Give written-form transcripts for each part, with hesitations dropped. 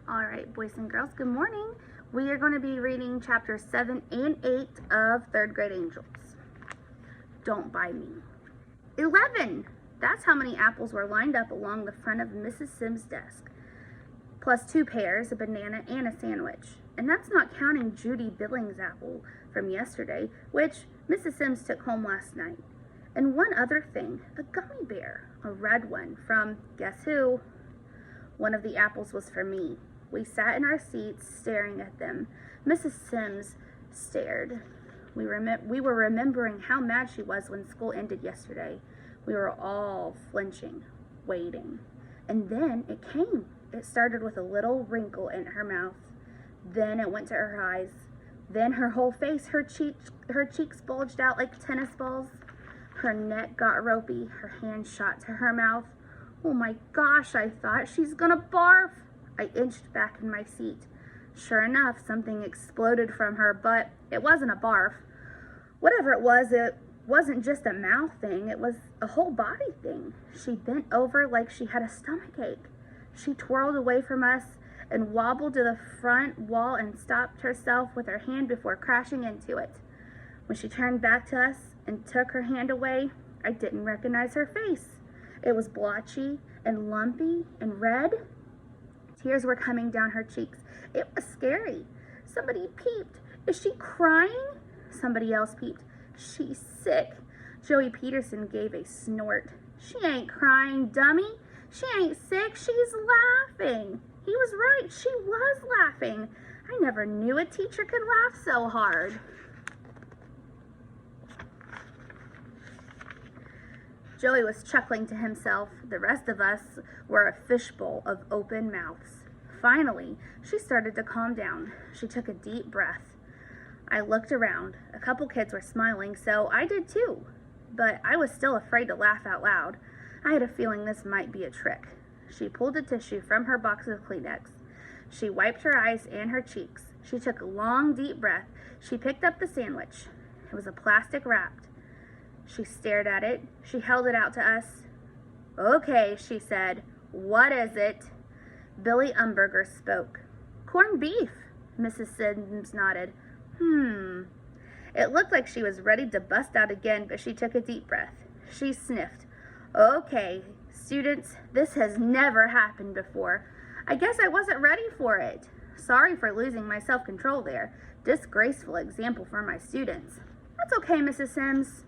All right, boys and girls, good morning. We are going to be reading chapters 7 and 8 of Third Grade Angels. Don't buy me. 11! That's how many apples were lined up along the front of Mrs. Sims' desk, plus 2 pears, a banana, and a sandwich. And that's not counting Judy Billings' apple from yesterday, which Mrs. Sims took home last night. And one other thing, a gummy bear, a red one from, guess who? One of the apples was for me. We sat in our seats staring at them. Mrs. Sims stared. We were remembering how mad she was when school ended yesterday. We were all flinching, waiting. And then it came. It started with a little wrinkle in her mouth. Then it went to her eyes. Then her whole face, her cheeks bulged out like tennis balls. Her neck got ropey. Her hand shot to her mouth. Oh my gosh, I thought, she's gonna barf. I inched back in my seat. Sure enough, something exploded from her, but it wasn't a barf. Whatever it wasn't just a mouth thing, it was a whole body thing. She bent over like she had a stomachache. She twirled away from us and wobbled to the front wall and stopped herself with her hand before crashing into it. When she turned back to us and took her hand away, I didn't recognize her face. It was blotchy and lumpy and red. Tears were coming down her cheeks. It was scary. Somebody peeped. Is she crying? Somebody else peeped. She's sick. Joey Peterson gave a snort. She ain't crying, dummy. She ain't sick. She's laughing. He was right. She was laughing. I never knew a teacher could laugh so hard. Joey was chuckling to himself. The rest of us were a fishbowl of open mouths. Finally, she started to calm down. She took a deep breath. I looked around. A couple kids were smiling, so I did too. But I was still afraid to laugh out loud. I had a feeling this might be a trick. She pulled a tissue from her box of Kleenex. She wiped her eyes and her cheeks. She took a long, deep breath. She picked up the sandwich. It was a plastic wrapped. She stared at it. She held it out to us. Okay, she said. What is it? Billy Umberger spoke. Corned beef, Mrs. Sims nodded. It looked like she was ready to bust out again, but she took a deep breath. She sniffed. Okay, students, this has never happened before. I guess I wasn't ready for it. Sorry for losing my self-control there. Disgraceful example for my students. That's okay, Mrs. Sims.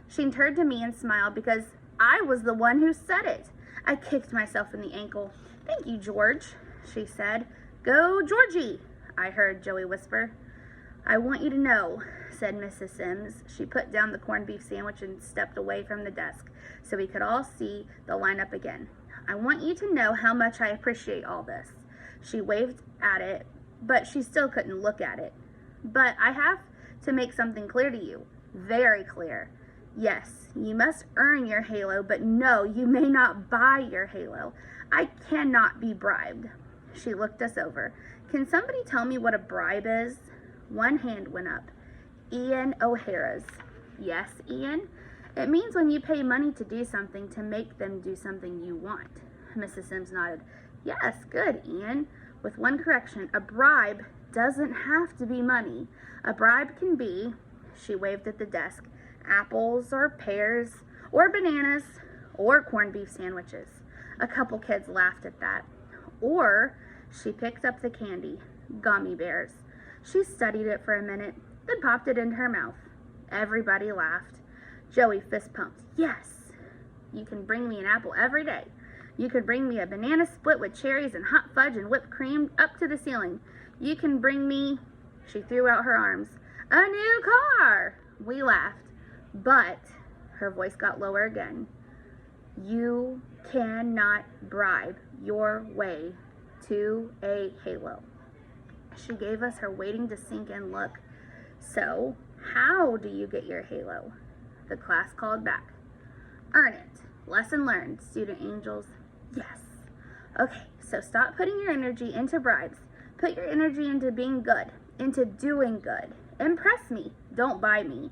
She turned to me and smiled because I was the one who said it. I kicked myself in the ankle. Thank you, George, she said. Go, Georgie, I heard Joey whisper. I want you to know, said Mrs. Sims. She put down the corned beef sandwich and stepped away from the desk so we could all see the lineup again. I want you to know how much I appreciate all this. She waved at it, but she still couldn't look at it. But I have to make something clear to you, very clear. Yes, you must earn your halo, but no, you may not buy your halo. I cannot be bribed. She looked us over. Can somebody tell me what a bribe is? One hand went up. Ian O'Hara's. Yes, Ian? It means when you pay money to do something to make them do something you want. Mrs. Sims nodded. Yes, good, Ian. With one correction, a bribe doesn't have to be money. A bribe can be, she waved at the desk, apples or pears or bananas or corned beef sandwiches. A couple kids laughed at that. Or she picked up the candy, gummy bears. She studied it for a minute, then popped it into her mouth. Everybody laughed. Joey fist pumped. Yes, you can bring me an apple every day. You could bring me a banana split with cherries and hot fudge and whipped cream up to the ceiling. You can bring me, she threw out her arms, a new car. We laughed. But, her voice got lower again, you cannot bribe your way to a halo. She gave us her waiting to sink in look. So, how do you get your halo? The class called back. Earn it. Lesson learned, student angels. Yes. Okay, so stop putting your energy into bribes. Put your energy into being good, into doing good. Impress me. Don't buy me.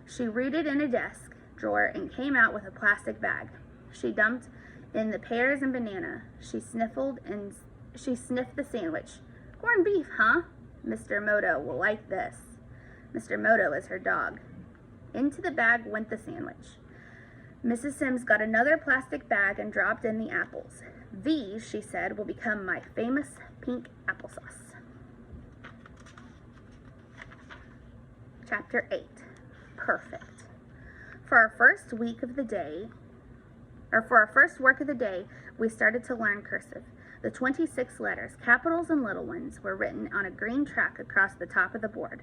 She rooted in a desk drawer and came out with a plastic bag. She dumped in the pears and banana. She sniffled and She sniffed the sandwich. Corned beef, huh? Mr. Moto will like this. Mr. Moto is her dog. Into the bag went the sandwich. Mrs. Sims got another plastic bag and dropped in the apples. These, she said, will become my famous pink applesauce. Chapter 8. Perfect. For our first work of the day, we started to learn cursive. The 26 letters, capitals and little ones, were written on a green track across the top of the board.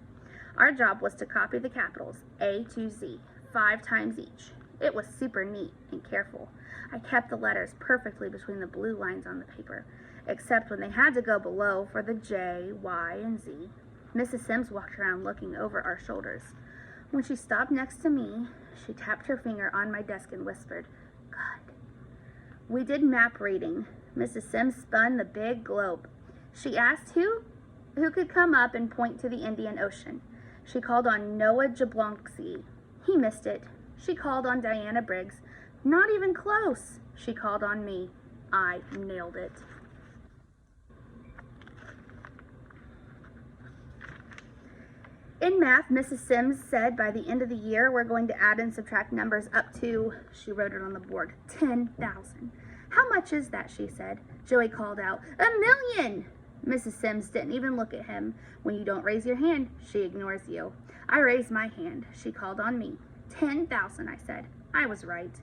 Our job was to copy the capitals, A to Z, 5 times each. It was super neat and careful. I kept the letters perfectly between the blue lines on the paper, except when they had to go below for the J, Y, and Z. Mrs. Sims walked around looking over our shoulders. When she stopped next to me, she tapped her finger on my desk and whispered, "Good." We did map reading. Mrs. Sims spun the big globe. She asked who could come up and point to the Indian Ocean. She called on Noah Jablonski. He missed it. She called on Diana Briggs. Not even close. She called on me. I nailed it. In math, Mrs. Sims said by the end of the year, we're going to add and subtract numbers up to, she wrote it on the board, 10,000. How much is that, she said. Joey called out, 1,000,000! Mrs. Sims didn't even look at him. When you don't raise your hand, she ignores you. I raised my hand. She called on me. 10,000, I said. I was right.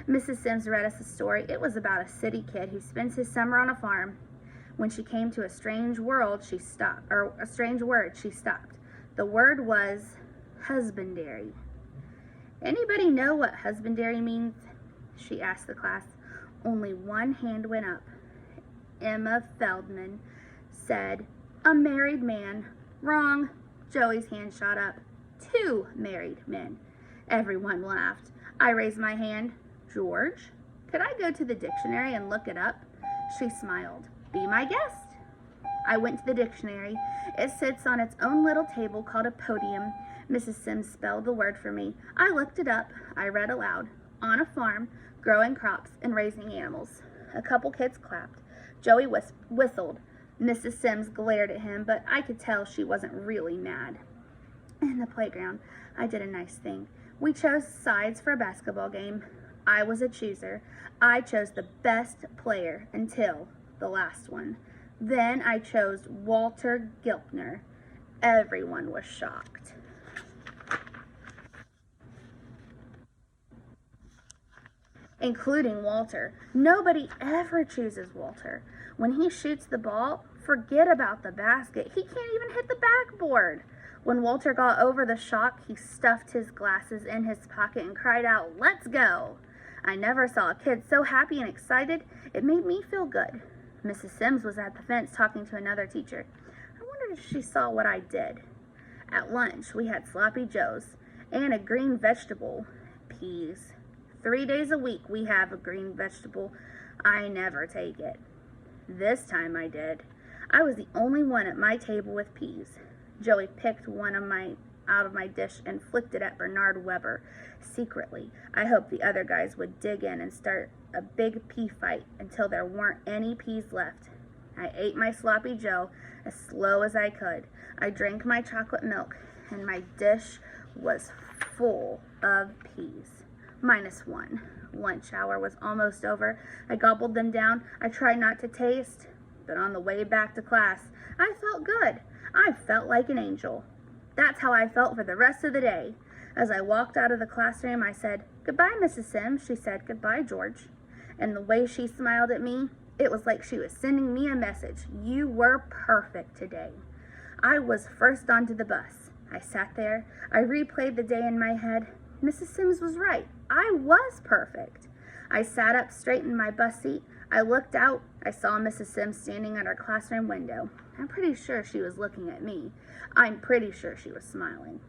Mrs. Sims read us a story. It was about a city kid who spends his summer on a farm. When she came to a strange word, she stopped. The word was husbandry. Anybody know what husbandry means? She asked the class. Only one hand went up. Emma Feldman said, a married man. Wrong. Joey's hand shot up. 2 married men. Everyone laughed. I raised my hand. George, could I go to the dictionary and look it up? She smiled. Be my guest. I went to the dictionary. It sits on its own little table called a podium. Mrs. Sims spelled the word for me. I looked it up. I read aloud. On a farm, growing crops and raising animals. A couple kids clapped. Joey whistled. Mrs. Sims glared at him, but I could tell she wasn't really mad. In the playground, I did a nice thing. We chose sides for a basketball game. I was a chooser. I chose the best player until the last one. Then I chose Walter Gilpner. Everyone was shocked. Including Walter. Nobody ever chooses Walter. When he shoots the ball, forget about the basket. He can't even hit the backboard. When Walter got over the shock, he stuffed his glasses in his pocket and cried out, "Let's go!" I never saw a kid so happy and excited. It made me feel good. Mrs. Sims was at the fence talking to another teacher. I wondered if she saw what I did. At lunch, we had sloppy joes and a green vegetable, peas. 3 days a week we have a green vegetable. I never take it. This time I did. I was the only one at my table with peas. Joey picked one out of my dish and flicked it at Bernard Weber. Secretly, I hoped the other guys would dig in and start a big pea fight until there weren't any peas left. I ate my sloppy joe as slow as I could. I drank my chocolate milk, and my dish was full of peas. -1. Lunch hour was almost over. I gobbled them down. I tried not to taste, but on the way back to class, I felt good. I felt like an angel. That's how I felt for the rest of the day. As I walked out of the classroom, I said, "Goodbye, Mrs. Sims." She said, "Goodbye, George." And the way she smiled at me, it was like she was sending me a message. You were perfect today. I was first onto the bus. I sat there. I replayed the day in my head. Mrs. Sims was right. I was perfect. I sat up straight in my bus seat. I looked out. I saw Mrs. Sims standing at our classroom window. I'm pretty sure she was looking at me. I'm pretty sure she was smiling.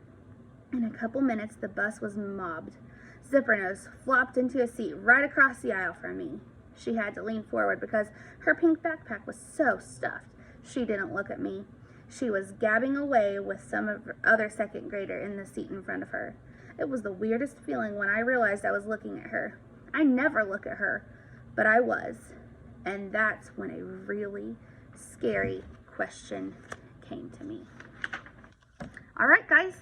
In a couple minutes, the bus was mobbed. Zippernose flopped into a seat right across the aisle from me. She had to lean forward because her pink backpack was so stuffed. She didn't look at me. She was gabbing away with some of her other second grader in the seat in front of her. It was the weirdest feeling when I realized I was looking at her. I never look at her, but I was. And that's when a really scary question came to me. All right, guys,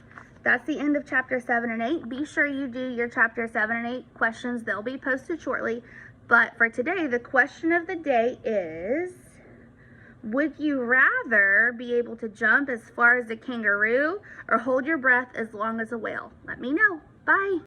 that's the end of chapter 7 and 8. Be sure you do your chapter 7 and 8 questions. They'll be posted shortly. But for today, the question of the day is, would you rather be able to jump as far as a kangaroo or hold your breath as long as a whale? Let me know. Bye.